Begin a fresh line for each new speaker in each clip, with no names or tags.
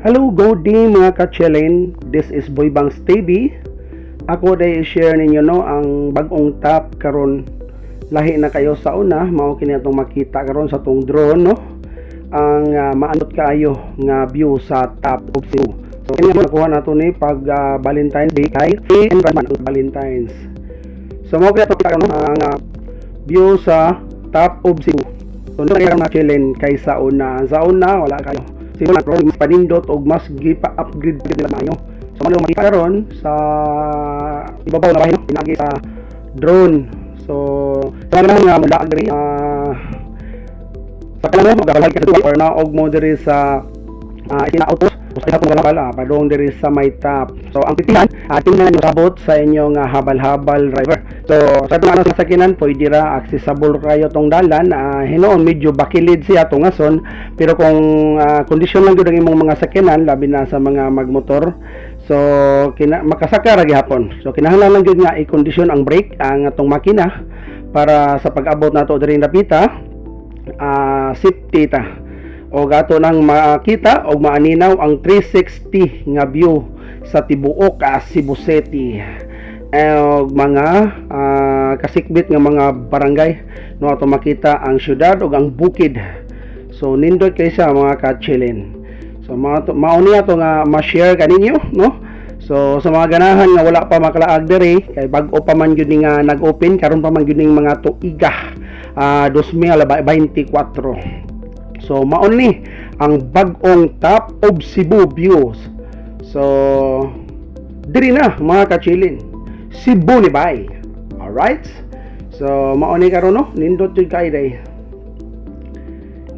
Hello, good day mga ka-chillin. This is Boy Bangs TV. Ako day i-share ninyo ang bagong top karon. Lahi na kayo sa una, mao kini atong makita karon sa tong drone Ang maanot kaayo nga view sa top of Cebu. So kini nakuha nato ni pag Valentine's Day kay and ang Valentine's. So mao kaya to karon ang view sa top of Cebu. So hindi na chillin kay sa una. Sa una wala kayo. Sila pro mas panindot og mas gipa-upgrade nila maayo. So ano makita ron sa ibabaw na bahin pinagi sa drone. So sana nga mula diri sa kanang magabalay ka or na og mo diri sa ina-autos sa atong bala padong diri sa may top. So ang titihan tingnan niyo sabot sa inyong habal-habal driver. So sa tunga sa sakinan pwede ra accessible kayo tong dalan. Hinoon medyo bakilid siya tungason pero kung kondisyon lang gyud ang imong mga sakinan labi na sa mga magmotor. So makasaka ra gihapon. So kinahanglan lang gyud nga i-kondisyon ang brake ang atong makina para sa pag-abot nato diri napita safety ta. O gato nang makita o maaninaw ang 360 nga view sa tibuok Cebu City. Mga kasikbit nga mga barangay no ato makita ang syudad ug ang bukid. So nindot kay sa mga ka-chillin. So mao niya to nga ma-share kaninyo no. So sa mga ganahan nga wala pa makalaag diri kay bag-o pa man gyud nga nag-open karon pa man gyud ning mga tuiga 2024. So mao ni ang bag-ong top of Cebu views. So diri na mga ka-chillin. Cebu ni bay. Alright? So mao ni karon no, nindot jud kay day.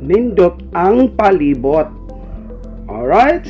Nindot ang palibot. Alright?